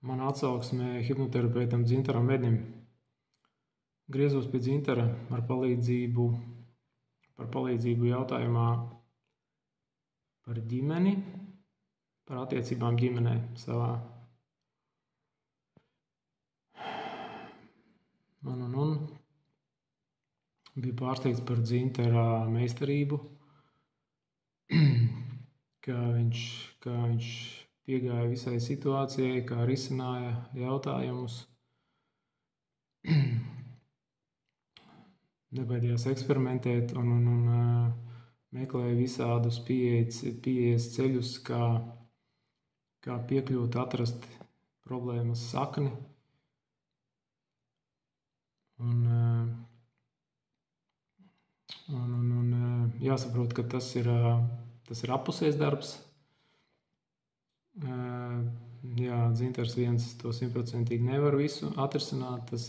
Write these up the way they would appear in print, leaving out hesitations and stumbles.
mana atsauksme hipnoterapeitam Dzintaram Mednim. Griezos pie Dzintara par palīdzību jautājumā par ģimeni, par attiecībām ģimenē savā. Un biju pārsteigts par Dzintara meistarību, kā viņš piegāja visai situācijai, kā risināja jautājumus. Nebaidījās eksperimentēt un meklēja visādus pieejas ceļus, kā piekļūt, atrast problēmas sakni. Un jāsaprot, ka tas ir appusējs darbs. Jā, Dzintars viens to 100% nevar visu atrisināt. Tas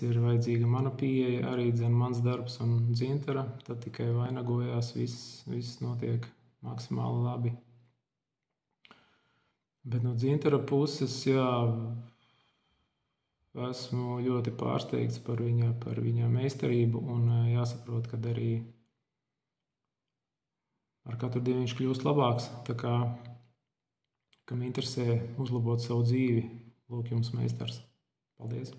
ir vajadzīga mana pieeja, arī mans darbs un Dzintara. Tad tikai vainagojās, viss notiek maksimāli labi. Bet no Dzintara puses, jā, esmu ļoti pārsteigts par viņa meistarību un jāsaprot, ka arī ar katru dienu viņš kļūst labāks. Tā kā, kam interesē uzlabot savu dzīvi, lūk jums meistars. Paldies!